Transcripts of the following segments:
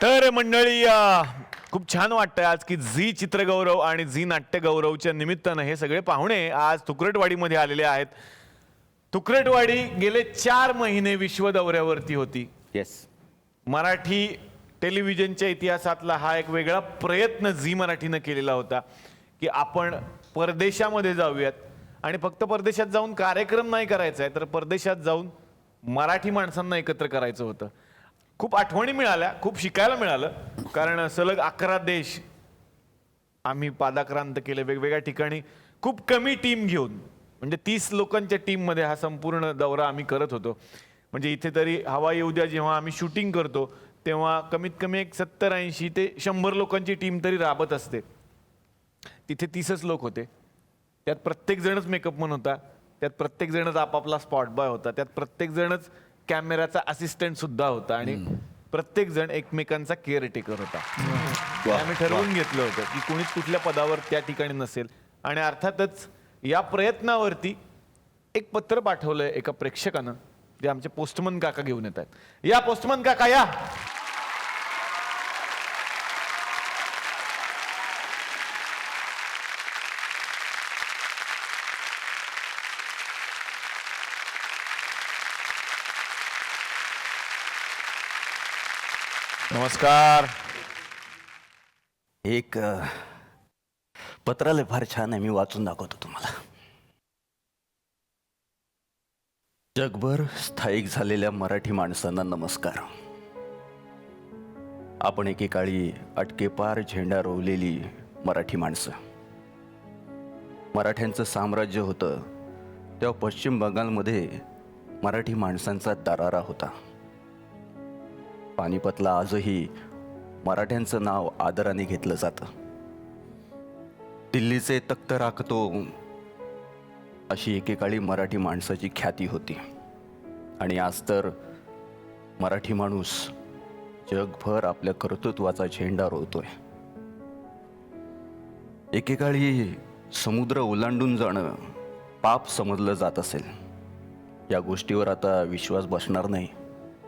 तर मंडळी खूप छान वाटतंय आज की झी चित्रगौरव आणि झी नाट्यगौरवच्या निमित्तानं हे सगळे पाहुणे आज तुकरटवाडीमध्ये आलेले आहेत. तुकरटवाडी गेले 4 महिने विश्व दौऱ्यावरती होती. येस. मराठी टेलिव्हिजनच्या इतिहासातला हा एक वेगळा प्रयत्न झी मराठीनं केलेला होता की आपण परदेशामध्ये जाऊयात आणि फक्त परदेशात जाऊन कार्यक्रम नाही करायचा आहे तर परदेशात जाऊन मराठी माणसांना एकत्र करायचं होतं. खूप आठवणी मिळाल्या, खूप शिकायला मिळालं, कारण सलग 11 देश आम्ही पादाक्रांत केले वेगवेगळ्या ठिकाणी खूप कमी टीम घेऊन. म्हणजे 30 लोकांच्या टीममध्ये हा संपूर्ण दौरा आम्ही करत होतो. म्हणजे इथे तरी हवा येऊ द्या जेव्हा आम्ही शूटिंग करतो तेव्हा कमीत कमी एक 70-80 ते 100 लोकांची टीम तरी राबत असते. तिथे 30च लोक होते. त्यात प्रत्येक जणच मेकअप मन होता, त्यात प्रत्येक जणच आपापला स्पॉट बॉय होता, त्यात प्रत्येक जणच कॅमेराचा असिस्टंट सुद्धा होता आणि प्रत्येक जण एकमेकांचा केअरटेकर होता. आम्ही ठरवून घेतलं होतं की कोणीच कुठल्या पदावर त्या ठिकाणी नसेल. आणि अर्थातच या प्रयत्नावरती एक पत्र पाठवलंय एका प्रेक्षकानं जे आमचे पोस्टमन काका घेऊन येत आहेत. या पोस्टमन काका या. नमस्कार. एक पत्रालय फार छान आहे, मी वाचून दाखवतो तुम्हाला. जगभर स्थायिक झालेल्या मराठी माणसांना नमस्कार. आपण एकेकाळी अटकेपार झेंडा रोवलेली मराठी माणसं. मराठ्यांचं साम्राज्य होतं तेव्हा पश्चिम बंगालमध्ये मराठी माणसांचा दरारा होता. पानिपतला आजही मराठ्यांचं नाव आदराने घेतलं जातं. दिल्लीचे तख्त राखतो अशी एकेकाळी मराठी माणसाची ख्याती होती. आणि आज तर मराठी माणूस जगभर आपल्या कर्तृत्वाचा झेंडा रोवतोय. एकेकाळी समुद्र ओलांडून जाणं पाप समजलं जात असेल. या गोष्टीवर आता विश्वास बसणार नाही.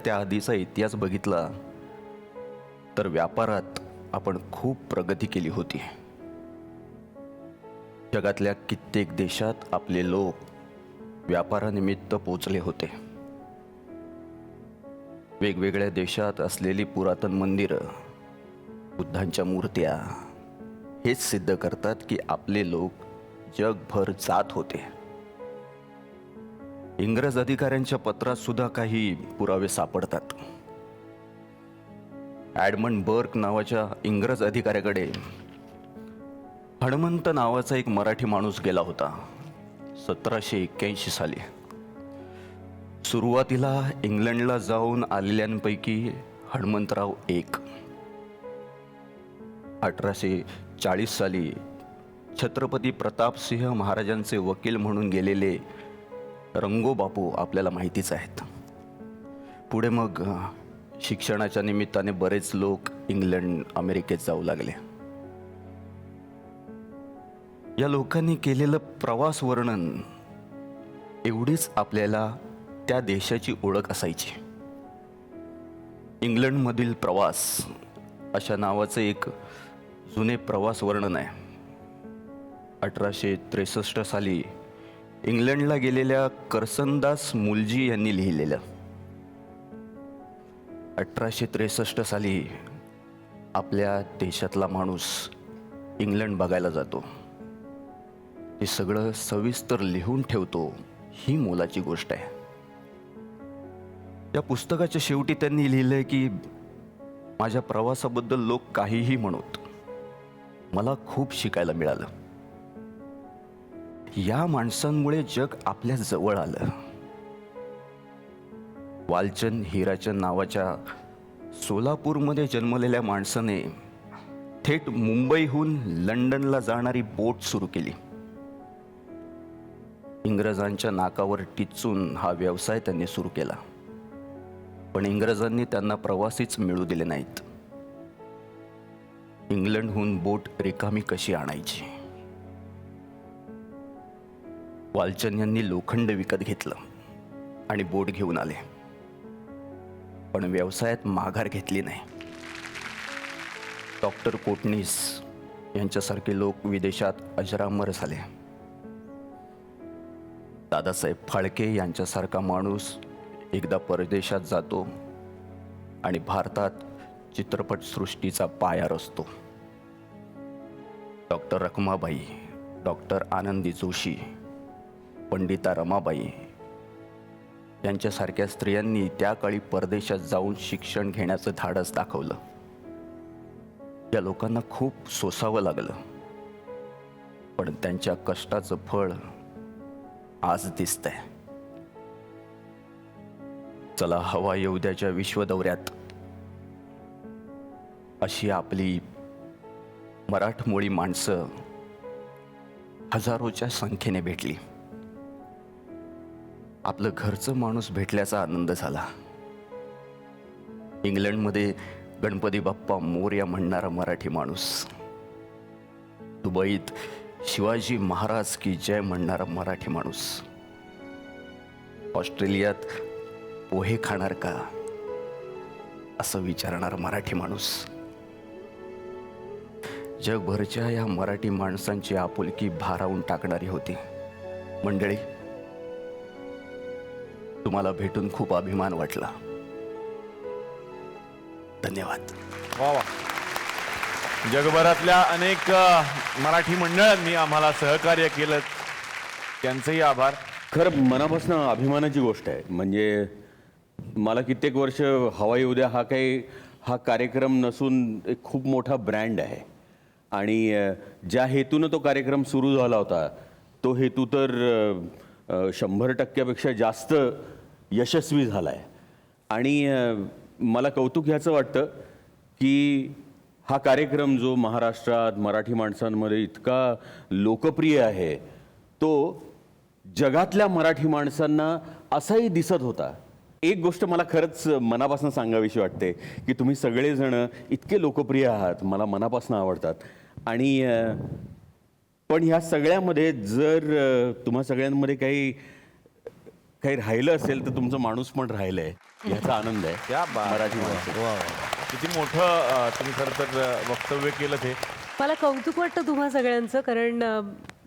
त्या आधीचा इतिहास बघितला तर व्यापारात आपण खूप प्रगती केली होती. जगातल्या कित्येक देशात आपले लोक व्यापारानिमित्त पोचले होते. वेगवेगळ्या देशात असलेली पुरातन मंदिरं, बुद्धांच्या मूर्त्या हेच सिद्ध करतात की आपले लोक जगभर जात होते. इंग्रज अधिकाऱ्यांच्या पत्रात सुद्धा काही पुरावे सापडतात. ॲडमंड बर्क नावाच्या इंग्रज अधिकाऱ्याकडे हणमंत नावाचा एक मराठी माणूस गेला होता 1781 साली. सुरुवातीला इंग्लंडला जाऊन आलेल्यांपैकी हणमंतराव एक. 1840 साली छत्रपती प्रतापसिंह महाराजांचे वकील म्हणून गेलेले रंगो बापू आपल्याला माहितीच आहेत. पुढे मग शिक्षणाच्या निमित्ताने बरेच लोक इंग्लंड अमेरिकेत जाऊ लागले. या लोकांनी केलेलं प्रवास वर्णन एवढीच आपल्याला त्या देशाची ओळख असायची. इंग्लंडमधील प्रवास अशा नावाचे एक जुने प्रवास वर्णन आहे. 1863 साली इंग्लंडला गेलेल्या करसनदास मुलजी यांनी लिहिलेलं. 1863 साली आपल्या देशातला माणूस इंग्लंड बघायला जातो. हे सगळं सविस्तर लिहून ठेवतो, ही मोलाची गोष्ट आहे. या पुस्तकाच्या शेवटी त्यांनी लिहिलंय की माझ्या प्रवासाबद्दल लोक काहीही म्हणत, मला खूप शिकायला मिळालं. या माणसांमुळे जग आपल्या जवळ आलं. वालचंद हिराचंद नावाच्या सोलापूरमध्ये जन्मलेल्या माणसाने थेट मुंबईहून लंडनला जाणारी बोट सुरू केली. इंग्रजांच्या नाकावर टिचून हा व्यवसाय त्यांनी सुरू केला. पण इंग्रजांनी त्यांना प्रवासीच मिळू दिले नाहीत. इंग्लंडहून बोट रिकामी कशी आणायची. वालचंद यांनी लोखंड विकत घेतलं आणि बोट घेऊन आले. पण व्यवसायात माघार घेतली नाही. डॉक्टर कोटणीस यांच्यासारखे लोक विदेशात अजरामर झाले. दादासाहेब फाळके यांच्यासारखा माणूस एकदा परदेशात जातो आणि भारतात चित्रपटसृष्टीचा पाया रचतो. डॉक्टर रखमाबाई, डॉक्टर आनंदी जोशी, पंडिता रमाबाई यांच्यासारख्या स्त्रियांनी त्या काळी परदेशात जाऊन शिक्षण घेण्याचं धाडस दाखवलं. या लोकांना खूप सोसावं लागलं, पण त्यांच्या कष्टाचं फळ आज दिसतंय. चला हवा येऊ द्याच्या विश्व दौऱ्यात अशी आपली मराठमोळी माणसं हजारोच्या संख्येने भेटली. आपलं घरचं माणूस भेटल्याचा आनंद झाला. इंग्लंडमध्ये गणपती बाप्पा मोरया म्हणणारा मराठी माणूस, दुबईत शिवाजी महाराज की जय म्हणणारा मराठी माणूस, ऑस्ट्रेलियात पोहे खाणार का असं विचारणारा मराठी माणूस. जगभरच्या या मराठी माणसांची आपुलकी भारावून टाकणारी होती. मंडळी, तुम्हाला भेटून खूप अभिमान वाटला. धन्यवाद. वा वा. जगभरातल्या अनेक मराठी मंडळांनी आम्हाला सहकार्य केलं, त्यांचंही आभार. खरं मनापासून अभिमानाची गोष्ट आहे. म्हणजे मला कित्येक वर्ष हवा येऊ द्या हा कार्यक्रम नसून एक खूप मोठा ब्रँड आहे. आणि ज्या हेतूनं तो कार्यक्रम सुरू झाला होता तो हेतू तर 100% जास्त यशस्वी झाला आहे. आणि मला कौतुक ह्याचं वाटतं की हा कार्यक्रम जो महाराष्ट्रात मराठी माणसांमध्ये इतका लोकप्रिय आहे तो जगातल्या मराठी माणसांना असाही दिसत होता. एक गोष्ट मला खरंच मनापासून सांगावीशी वाटते की तुम्ही सगळेजण इतके लोकप्रिय आहात, मला मनापासून आवडतात. आणि पण ह्या सगळ्यामध्ये जर तुम्हा सगळ्यांमध्ये काही राहिलं असेल तर तुमचं माणूस पण राहिलं आहे, याचा आनंद आहे. त्या मराठी माणूस किती मोठं तुम्ही खरं तर वक्तव्य केलं ते. मला कौतुक वाटतं तुम्हा सगळ्यांचं, कारण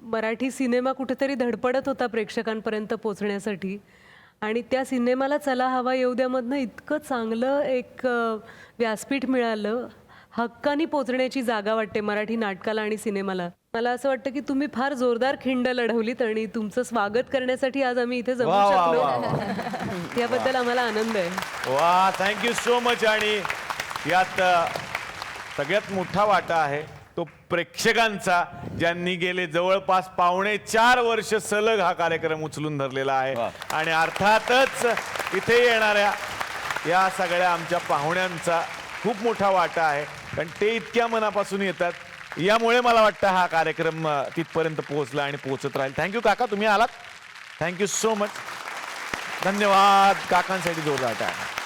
मराठी सिनेमा कुठेतरी धडपडत होता प्रेक्षकांपर्यंत पोचण्यासाठी. आणि त्या सिनेमाला चला हवा येऊ द्यामधनं इतकं चांगलं एक व्यासपीठ मिळालं. हक्कानी पोचण्याची जागा वाटते मराठी नाटकाला आणि सिनेमाला. मला असं वाटतं की तुम्ही फार जोरदार खिंड लढवलीत आणि तुमचं स्वागत करण्यासाठी आज आम्ही इथे जमू वा, वा, शकलो. वा, याबद्दल आम्हाला आनंद आहे. वा, थँक्यू सो मच. आणि यात सगळ्यात मोठा वाटा आहे तो प्रेक्षकांचा, ज्यांनी गेले जवळपास 4.5 वर्ष सलग हा कार्यक्रम उचलून धरलेला आहे. आणि अर्थातच इथे येणाऱ्या या सगळ्या आमच्या पाहुण्यांचा खूप मोठा वाटा आहे, कारण ते इतक्या मनापासून येतात. यामुळे मला वाटतं हा कार्यक्रम तिथपर्यंत पोहोचला आणि पोहोचत राहील. थँक्यू काका, तुम्ही आलात. Thank you so much. धन्यवाद. काकांसाठी जोरदार टाळ्या.